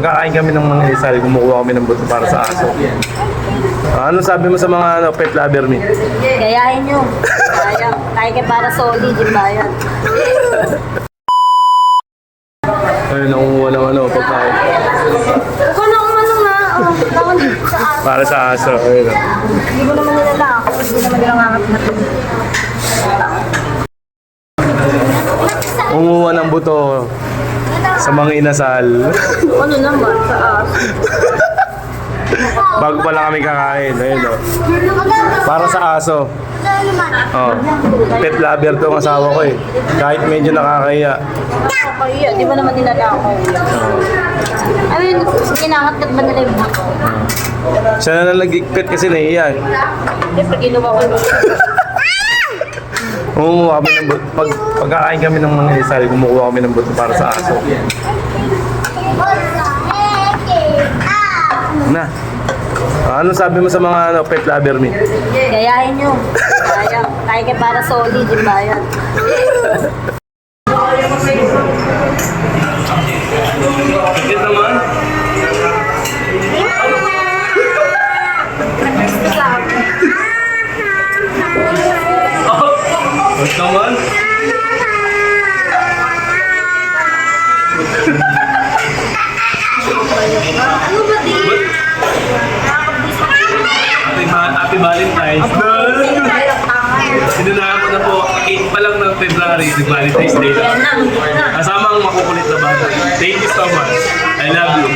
pagkakain kami ng mga isal, kumukuha kami ng buto para sa aso. Ano sabi mo sa mga pet lover me? Gayahin nyo. Kaya kayo para solid yung bayan. Ayun, nakukuha ng pagkain. Ikaw na umano nga. Tawag sa aso. Para sa aso. Ayun. Hindi mo naman nila ako. Hindi naman nila ngangap. Kumuha ng buto sa mga inasal. Ano naman sa aso? Bago pa lang kami kakain. Ayun, oh. Para sa aso. Oh. Pet lover to ang asawa ko eh. Kahit medyo nakakahiya. Kaya, di ba naman nila ako? I mean, kinangat-kat ba nila yung buto? Siya na nalagigpit kasi nahiya. Siyempre, ginawa ko yung Kumukuha kami ng buto. Pagkakain kami ng mga isal, kumukuha kami ng buto para sa aso. Na. Ano sabi mo sa mga pet lover me? gayahin nyo. Kaya kayo para solid yung bayan. Bakit naman? Bakit naman? Ano ba di? Happy Valentine's Day! Sinunahan ko na po, 8 pa lang ng February, Valentine's Day. Kasama ang makukulit na bata. Thank you so much. I love you.